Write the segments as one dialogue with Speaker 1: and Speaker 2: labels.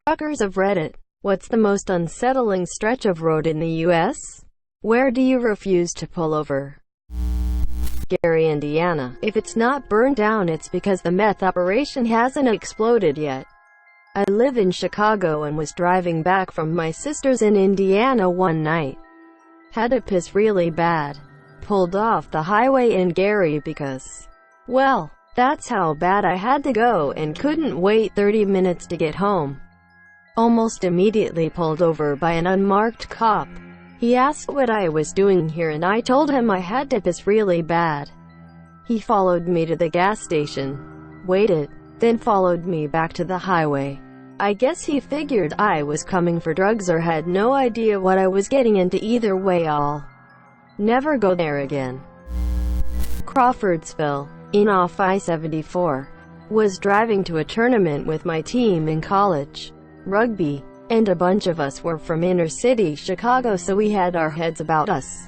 Speaker 1: Truckers of Reddit. What's the most unsettling stretch of road in the U.S.? Where do you refuse to pull over? Gary, Indiana. If it's not burned down, it's because the meth operation hasn't exploded yet. I live in Chicago and was driving back from my sister's in Indiana one night. Had to piss really bad. Pulled off the highway in Gary because, well, that's how bad I had to go and couldn't wait 30 minutes to get home. Almost immediately pulled over by an unmarked cop. He asked what I was doing here and I told him I had to piss really bad. He followed me to the gas station, waited, then followed me back to the highway. I guess he figured I was coming for drugs or had no idea what I was getting into. Either way, I'll never go there again. Crawfordsville, in off I-74. Was driving to a tournament with my team in college, rugby, and a bunch of us were from inner city Chicago, so we had our heads about us.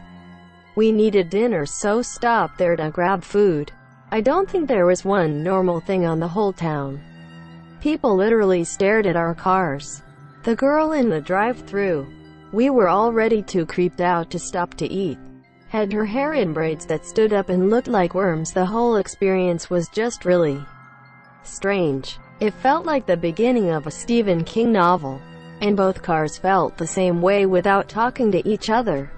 Speaker 1: We needed dinner, so stopped there to grab food. I don't think there was one normal thing on the whole town. People literally stared at our cars. The girl in the drive-thru, we were already too creeped out to stop to eat, had her hair in braids that stood up and looked like worms. The whole experience was just really strange. It felt like the beginning of a Stephen King novel. And both cars felt the same way without talking to each other.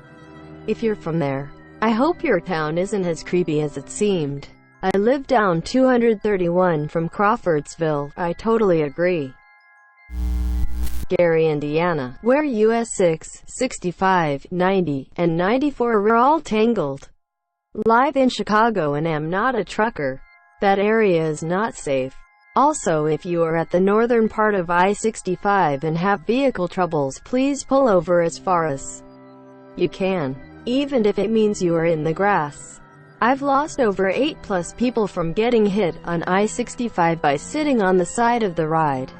Speaker 1: If you're from there, I hope your town isn't as creepy as it seemed. I live down 231 from Crawfordsville. I totally agree. Gary, Indiana, where US 6, 65, 90, and 94 were all tangled. Live in Chicago and am not a trucker. That area is not safe. Also, if you are at the northern part of I-65 and have vehicle troubles, please pull over as far as you can, even if it means you are in the grass. I've lost over 8+ people from getting hit on I-65 by sitting on the side of the ride.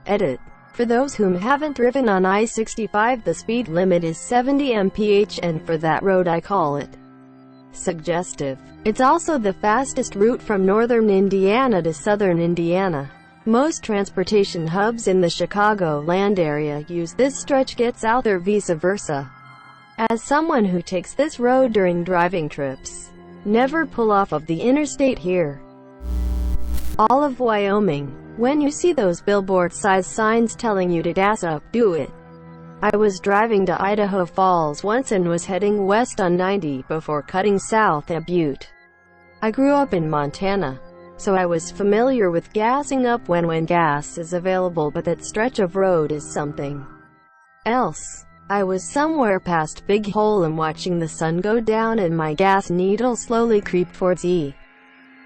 Speaker 1: Edit. For those whom haven't driven on I-65, the speed limit is 70 mph, and for that road I call it suggestive. It's also the fastest route from northern Indiana to southern Indiana. Most transportation hubs in the Chicagoland area use this stretch, gets out there vice versa. As someone who takes this road during driving trips, never pull off of the interstate here. All of Wyoming. When you see those billboard-sized signs telling you to gas up, do it. I was driving to Idaho Falls once and was heading west on 90 before cutting south at Butte. I grew up in Montana, so I was familiar with gassing up when gas is available, but that stretch of road is something else. I was somewhere past Big Hole and watching the sun go down and my gas needle slowly creep towards E.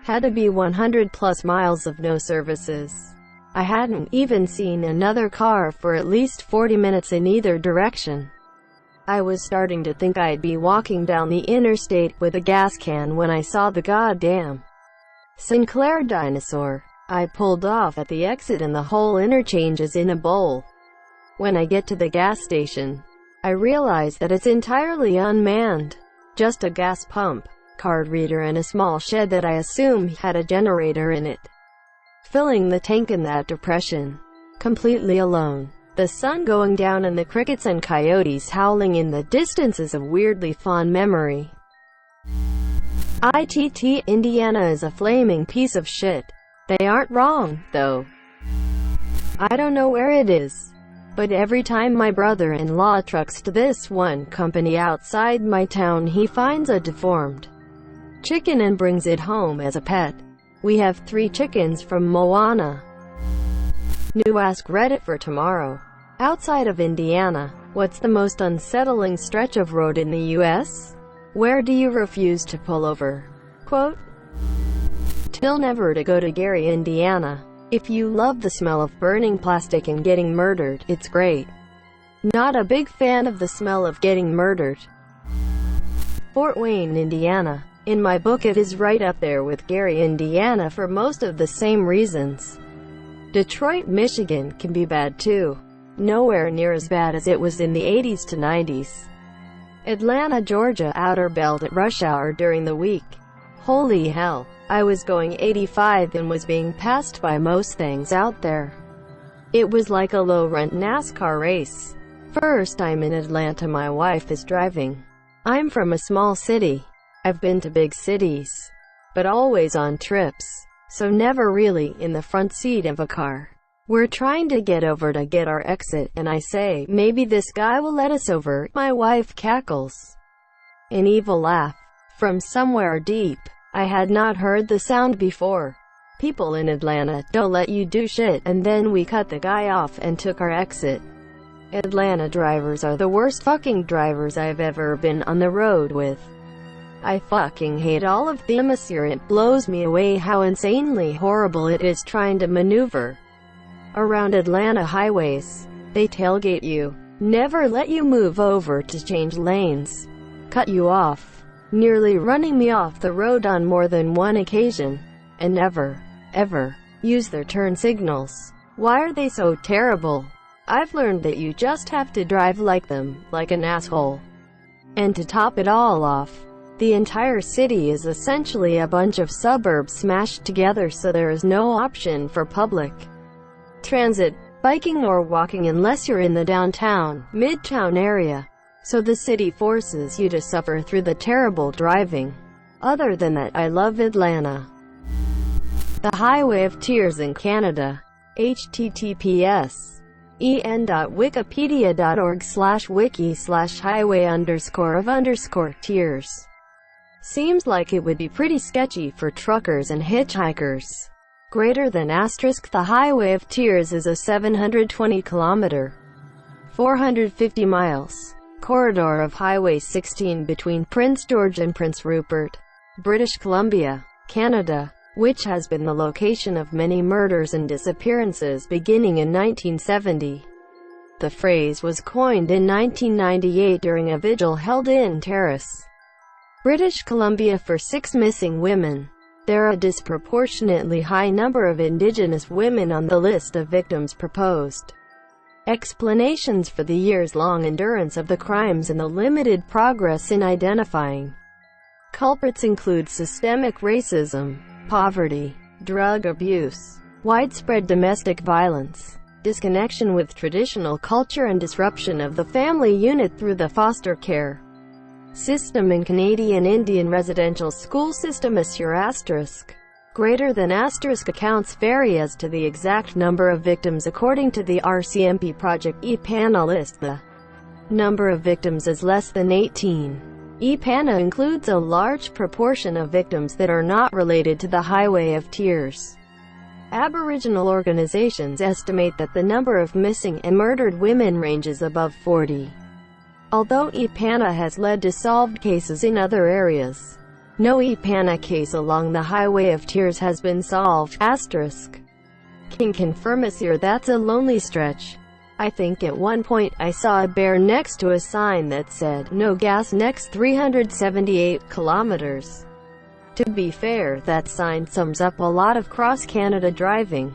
Speaker 1: Had to be 100+ miles of no services. I hadn't even seen another car for at least 40 minutes in either direction. I was starting to think I'd be walking down the interstate with a gas can when I saw the goddamn Sinclair dinosaur. I pulled off at the exit and the whole interchange is in a bowl. When I get to the gas station, I realize that it's entirely unmanned. Just a gas pump, card reader, and a small shed that I assume had a generator in it. Filling the tank in that depression. Completely alone. The sun going down and the crickets and coyotes howling in the distance is a weirdly fond memory. ITT, Indiana is a flaming piece of shit. They aren't wrong, though. I don't know where it is, but every time my brother-in-law trucks to this one company outside my town, he finds a deformed chicken and brings it home as a pet. We have 3 chickens from Moana. New AskReddit for tomorrow. Outside of Indiana, what's the most unsettling stretch of road in the U.S.? Where do you refuse to pull over? Quote, "Till never to go to Gary, Indiana. If you love the smell of burning plastic and getting murdered, it's great. Not a big fan of the smell of getting murdered." Fort Wayne, Indiana. In my book it is right up there with Gary, Indiana for most of the same reasons. Detroit, Michigan can be bad too. Nowhere near as bad as it was in the 80s to 90s. Atlanta, Georgia, outer belt at rush hour during the week. Holy hell, I was going 85 and was being passed by most things out there. It was like a low-rent NASCAR race. First time in Atlanta, my wife is driving. I'm from a small city. I've been to big cities, but always on trips, so never really in the front seat of a car. We're trying to get over to get our exit, and I say, maybe this guy will let us over. My wife cackles. An evil laugh. From somewhere deep. I had not heard the sound before. People in Atlanta don't let you do shit, and then we cut the guy off and took our exit. Atlanta drivers are the worst fucking drivers I've ever been on the road with. I fucking hate all of them. It blows me away how insanely horrible it is trying to maneuver around Atlanta highways. They tailgate you, never let you move over to change lanes, cut you off, nearly running me off the road on more than one occasion, and never, ever, use their turn signals. Why are they so terrible? I've learned that you just have to drive like them, like an asshole. And to top it all off, the entire city is essentially a bunch of suburbs smashed together, so there is no option for public transit, biking or walking unless you're in the downtown, midtown area. So the city forces you to suffer through the terrible driving. Other than that, I love Atlanta. The Highway of Tears in Canada. https en.wikipedia.org/wiki/highway_of_tears. Seems like it would be pretty sketchy for truckers and hitchhikers. Greater than asterisk. The Highway of Tears is a 720-kilometer, 450 miles, corridor of Highway 16 between Prince George and Prince Rupert, British Columbia, Canada, which has been the location of many murders and disappearances beginning in 1970. The phrase was coined in 1998 during a vigil held in Terrace, British Columbia for 6 missing women. There are a disproportionately high number of Indigenous women on the list of victims. Proposed explanations for the years-long endurance of the crimes and the limited progress in identifying culprits include systemic racism, poverty, drug abuse, widespread domestic violence, disconnection with traditional culture, and disruption of the family unit through the foster care system and Canadian Indian residential school system. Greater than asterisk accounts vary as to the exact number of victims. According to the RCMP Project ePana list, the number of victims is less than 18. ePana includes a large proportion of victims that are not related to the Highway of Tears. Aboriginal organizations estimate that the number of missing and murdered women ranges above 40. Although ePana has led to solved cases in other areas, no ePana case along the Highway of Tears has been solved. Can confirm that's a lonely stretch. I think at one point I saw a bear next to a sign that said, "No gas next 378 kilometers." To be fair, that sign sums up a lot of cross-Canada driving.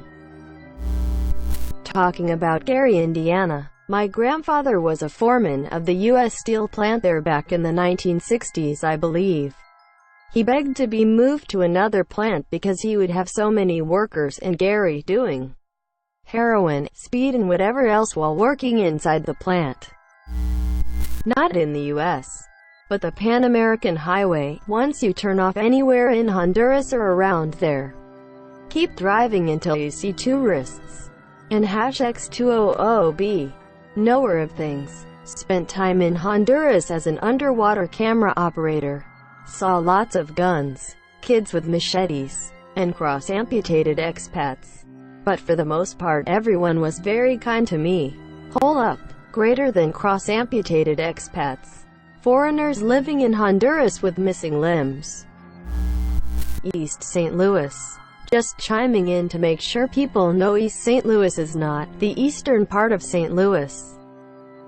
Speaker 1: Talking about Gary, Indiana. My grandfather was a foreman of the U.S. Steel plant there back in the 1960s, I believe. He begged to be moved to another plant because he would have so many workers and Gary doing heroin, speed and whatever else while working inside the plant. Not in the U.S., but the Pan American Highway. Once you turn off anywhere in Honduras or around there, keep driving until you see tourists. And #X200B. Knower of things. Spent time in Honduras as an underwater camera operator. Saw lots of guns, kids with machetes, and cross-amputated expats. But for the most part everyone was very kind to me. Hold up. Greater than cross-amputated expats. Foreigners living in Honduras with missing limbs. East St. Louis. Just chiming in to make sure people know East St. Louis is not the eastern part of St. Louis.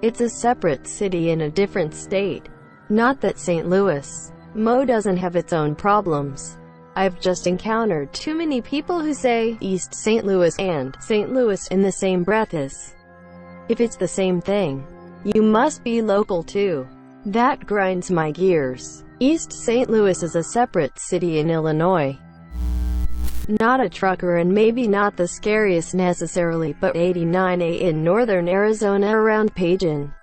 Speaker 1: It's a separate city in a different state. Not that St. Louis, Mo doesn't have its own problems. I've just encountered too many people who say East St. Louis and St. Louis in the same breath as if it's the same thing. You must be local too. That grinds my gears. East St. Louis is a separate city in Illinois. Not a trucker and maybe not the scariest necessarily, but 89A in northern Arizona around Pagin,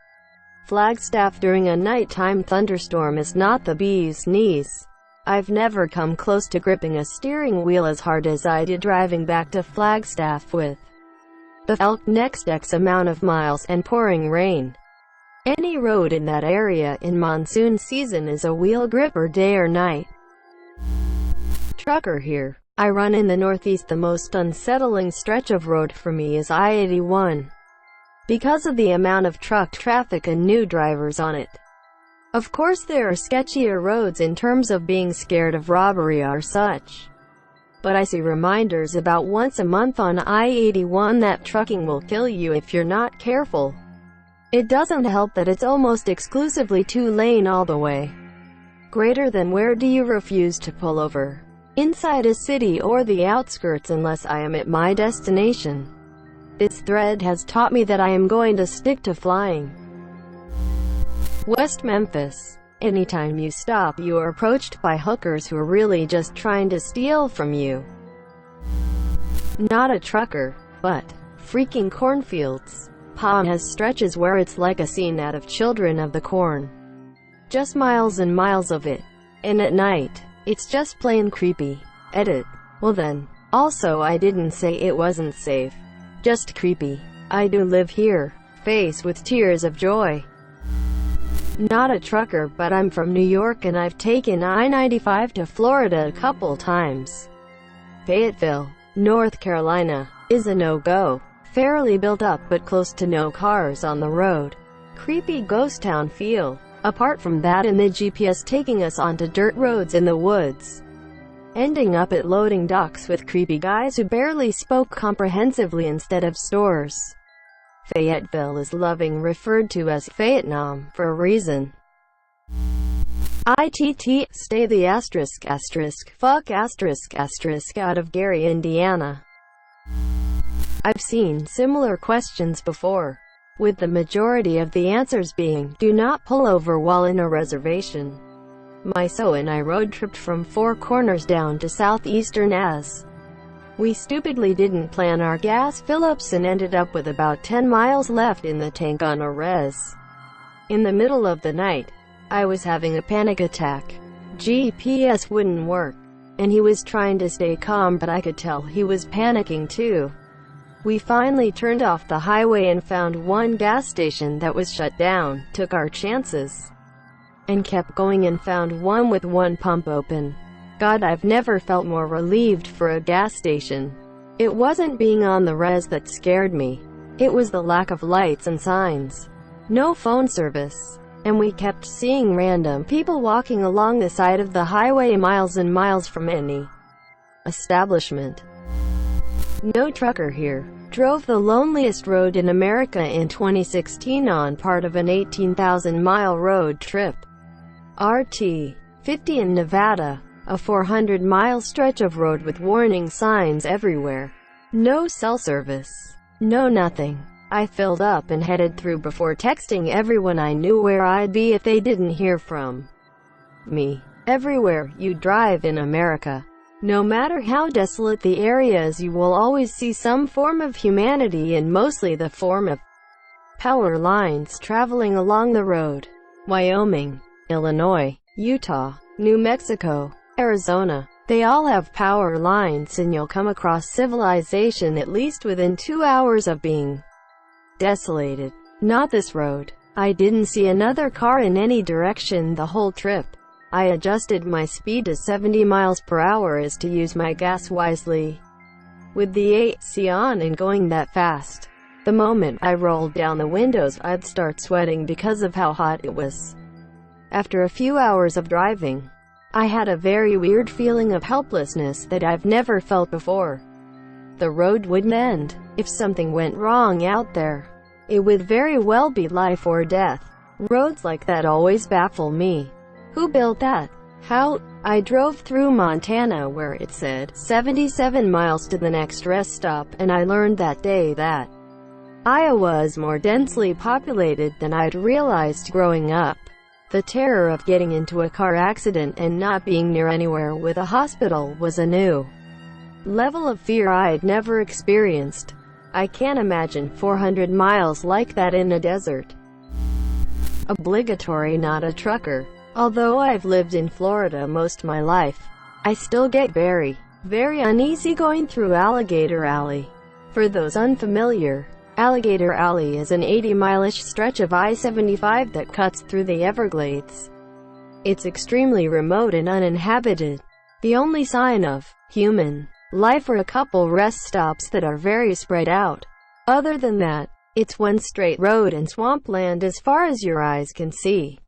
Speaker 1: Flagstaff during a nighttime thunderstorm is not the bee's knees. I've never come close to gripping a steering wheel as hard as I did driving back to Flagstaff with the elk next X amount of miles and pouring rain. Any road in that area in monsoon season is a wheel gripper day or night. Trucker here. I run in the Northeast. The most unsettling stretch of road for me is I-81. Because of the amount of truck traffic and new drivers on it. Of course there are sketchier roads in terms of being scared of robbery or such. But I see reminders about once a month on I-81 that trucking will kill you if you're not careful. It doesn't help that it's almost exclusively two-lane all the way. Greater than where do you refuse to pull over? Inside a city or the outskirts unless I am at my destination. This thread has taught me that I am going to stick to flying. West Memphis. Anytime you stop, you are approached by hookers who are really just trying to steal from you. Not a trucker, but freaking cornfields. Palm has stretches where it's like a scene out of Children of the Corn. Just miles and miles of it. And at night, it's just plain creepy. Edit. Well then, also I didn't say it wasn't safe. Just creepy. I do live here. Face with tears of joy. Not a trucker, but I'm from New York and I've taken I-95 to Florida a couple times. Fayetteville, North Carolina, is a no-go. Fairly built up but close to no cars on the road. Creepy ghost town feel. Apart from that and the GPS taking us onto dirt roads in the woods. Ending up at loading docks with creepy guys who barely spoke comprehensively instead of stores. Fayetteville is loving referred to as Vietnam for a reason. ITT, stay the fuck out of Gary, Indiana. I've seen similar questions before, with the majority of the answers being, do not pull over while in a reservation. My so and I road tripped from Four Corners down to southeastern as we stupidly didn't plan our gas fill-ups and ended up with about 10 miles left in the tank on a res. In the middle of the night, I was having a panic attack. GPS wouldn't work, and he was trying to stay calm but I could tell he was panicking too. We finally turned off the highway and found one gas station that was shut down, took our chances, and kept going and found one with one pump open. God, I've never felt more relieved for a gas station. It wasn't being on the res that scared me. It was the lack of lights and signs. No phone service. And we kept seeing random people walking along the side of the highway miles and miles from any establishment. No trucker here. Drove the loneliest road in America in 2016 on part of an 18,000-mile road trip. RT 50 in Nevada, a 400-mile stretch of road with warning signs everywhere. No cell service. No nothing. I filled up and headed through before texting everyone I knew where I'd be if they didn't hear from me. Everywhere you drive in America, no matter how desolate the area is, you will always see some form of humanity, and mostly the form of power lines traveling along the road. Wyoming, Illinois, Utah, New Mexico, Arizona, they all have power lines, and you'll come across civilization at least within 2 hours of being desolated. Not this road. I didn't see another car in any direction the whole trip. I adjusted my speed to 70 miles per hour as to use my gas wisely. With the AC on and going that fast, the moment I rolled down the windows I'd start sweating because of how hot it was. After a few hours of driving, I had a very weird feeling of helplessness that I've never felt before. The road wouldn't end. If something went wrong out there, it would very well be life or death. Roads like that always baffle me. Who built that? How? I drove through Montana where it said 77 miles to the next rest stop, and I learned that day that Iowa is more densely populated than I'd realized growing up. The terror of getting into a car accident and not being near anywhere with a hospital was a new level of fear I'd never experienced. I can't imagine 400 miles like that in a desert. Obligatory not a trucker. Although I've lived in Florida most my life, I still get very uneasy going through Alligator Alley. For those unfamiliar, Alligator Alley is an 80-mile-ish stretch of I-75 that cuts through the Everglades. It's extremely remote and uninhabited. The only sign of human life are a couple rest stops that are very spread out. Other than that, it's one straight road and swampland as far as your eyes can see.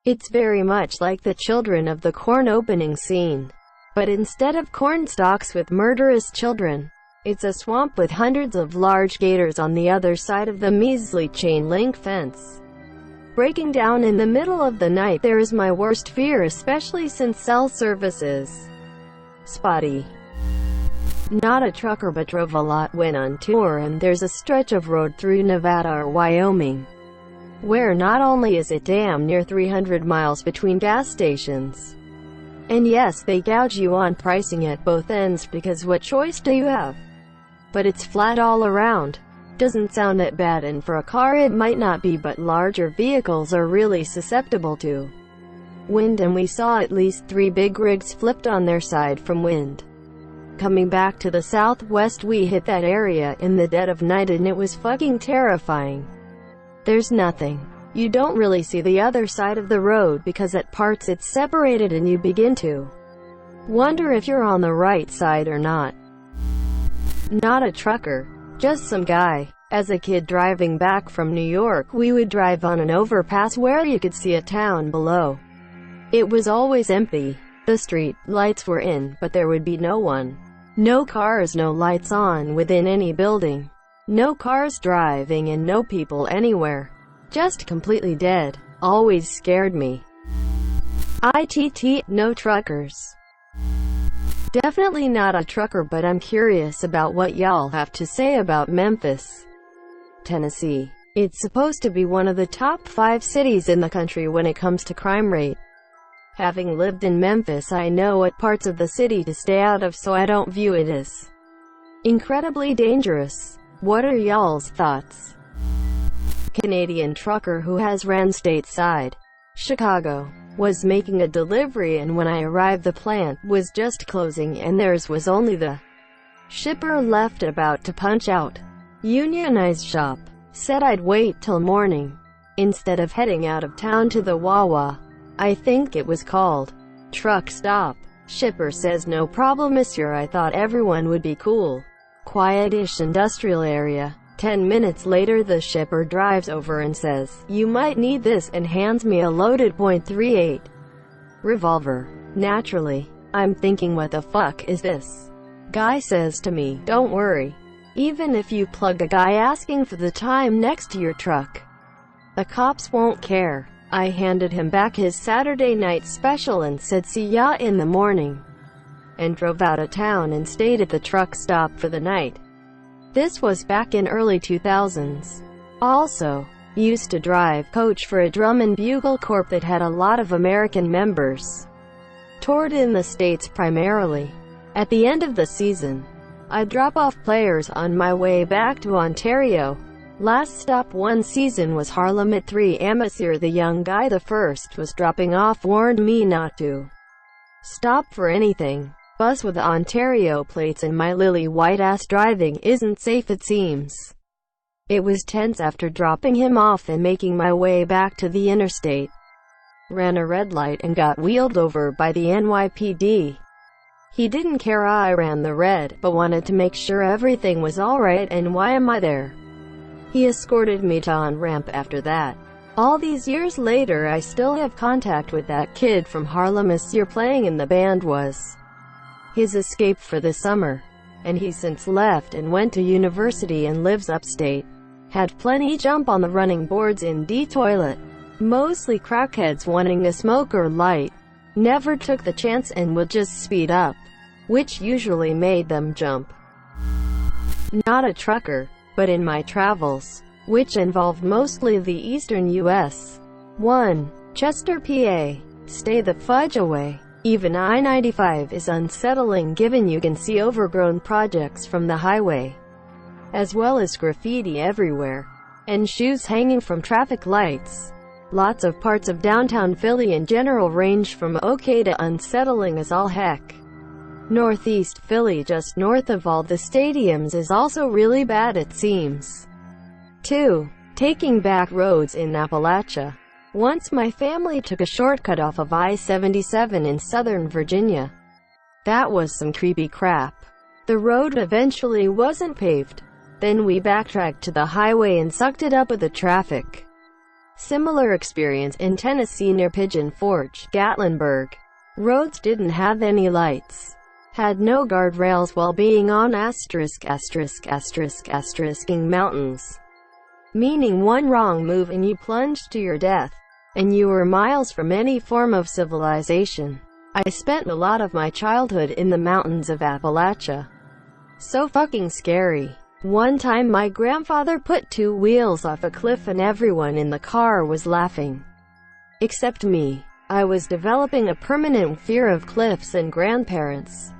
Speaker 1: It's very much like the Children of the Corn opening scene. But instead of corn stalks with murderous children, it's a swamp with hundreds of large gators on the other side of the measly chain-link fence. Breaking down in the middle of the night there is my worst fear, especially since cell service is spotty. Not a trucker but drove a lot when on tour, and there's a stretch of road through Nevada or Wyoming where not only is it damn near 300 miles between gas stations, and yes, they gouge you on pricing at both ends because what choice do you have? But it's flat all around. Doesn't sound that bad, and for a car it might not be, but larger vehicles are really susceptible to wind, and we saw at least 3 big rigs flipped on their side from wind. Coming back to the southwest we hit that area in the dead of night and it was fucking terrifying. There's nothing. You don't really see the other side of the road because at parts it's separated and you begin to wonder if you're on the right side or not. Not a trucker, just some guy. As a kid driving back from New York, we would drive on an overpass where you could see a town below. It was always empty. The street lights were in, but there would be no one. No cars, no lights on within any building. No cars driving and no people anywhere. Just completely dead. Always scared me. No truckers. Definitely not a trucker, but I'm curious about what y'all have to say about Memphis, Tennessee. It's supposed to be one of the top 5 cities in the country when it comes to crime rate. Having lived in Memphis, I know what parts of the city to stay out of, so I don't view it as incredibly dangerous. What are y'all's thoughts? Canadian trucker who has ran stateside. Chicago. Was making a delivery, and when I arrived the plant was just closing and theirs was only the shipper left about to punch out. Unionized shop. Said I'd wait till morning instead of heading out of town to the Wawa. I think it was called truck stop. Shipper says no problem monsieur. I thought everyone would be cool. Quietish industrial area. 10 minutes later the shipper drives over and says, "You might need this," and hands me a loaded .38 revolver. Naturally, I'm thinking, what the fuck is this? Guy says to me, "Don't worry. Even if you plug a guy asking for the time next to your truck, the cops won't care." I handed him back his Saturday night special and said see ya in the morning, and drove out of town and stayed at the truck stop for the night. This was back in early 2000s. Also, used to drive coach for a drum and bugle corp that had a lot of American members. Toured in the States primarily. At the end of the season, I'd drop off players on my way back to Ontario. Last stop one season was Harlem at 3 a.m. The young guy the first was dropping off warned me not to stop for anything. Bus with Ontario plates and my lily white ass driving isn't safe, it seems. It was tense after dropping him off and making my way back to the interstate. Ran a red light and got wheeled over by the NYPD. He didn't care I ran the red, but wanted to make sure everything was alright, and why am I there? He escorted me to on-ramp after that. All these years later I still have contact with that kid from Harlem. You're playing in the band was his escape for the summer, and he's since left and went to university and lives upstate. Had plenty jump on the running boards in D toilet. Mostly crackheads wanting a smoke or light. Never took the chance and would just speed up, which usually made them jump. Not a trucker, but in my travels, which involved mostly the eastern U.S. 1. Chester, PA. Stay the fudge away. Even I-95 is unsettling given you can see overgrown projects from the highway, as well as graffiti everywhere, and shoes hanging from traffic lights. Lots of parts of downtown Philly in general range from okay to unsettling as all heck. Northeast Philly, just north of all the stadiums, is also really bad it seems. 2. Taking back roads in Appalachia. Once my family took a shortcut off of I-77 in Southern Virginia. That was some creepy crap. The road eventually wasn't paved. Then we backtracked to the highway and sucked it up with the traffic. Similar experience in Tennessee near Pigeon Forge, Gatlinburg. Roads didn't have any lights. Had no guardrails while being on *******ing mountains. Meaning one wrong move and you plunged to your death. And you were miles from any form of civilization. I spent a lot of my childhood in the mountains of Appalachia. So fucking scary. One time my grandfather put 2 wheels off a cliff and everyone in the car was laughing. Except me. I was developing a permanent fear of cliffs and grandparents.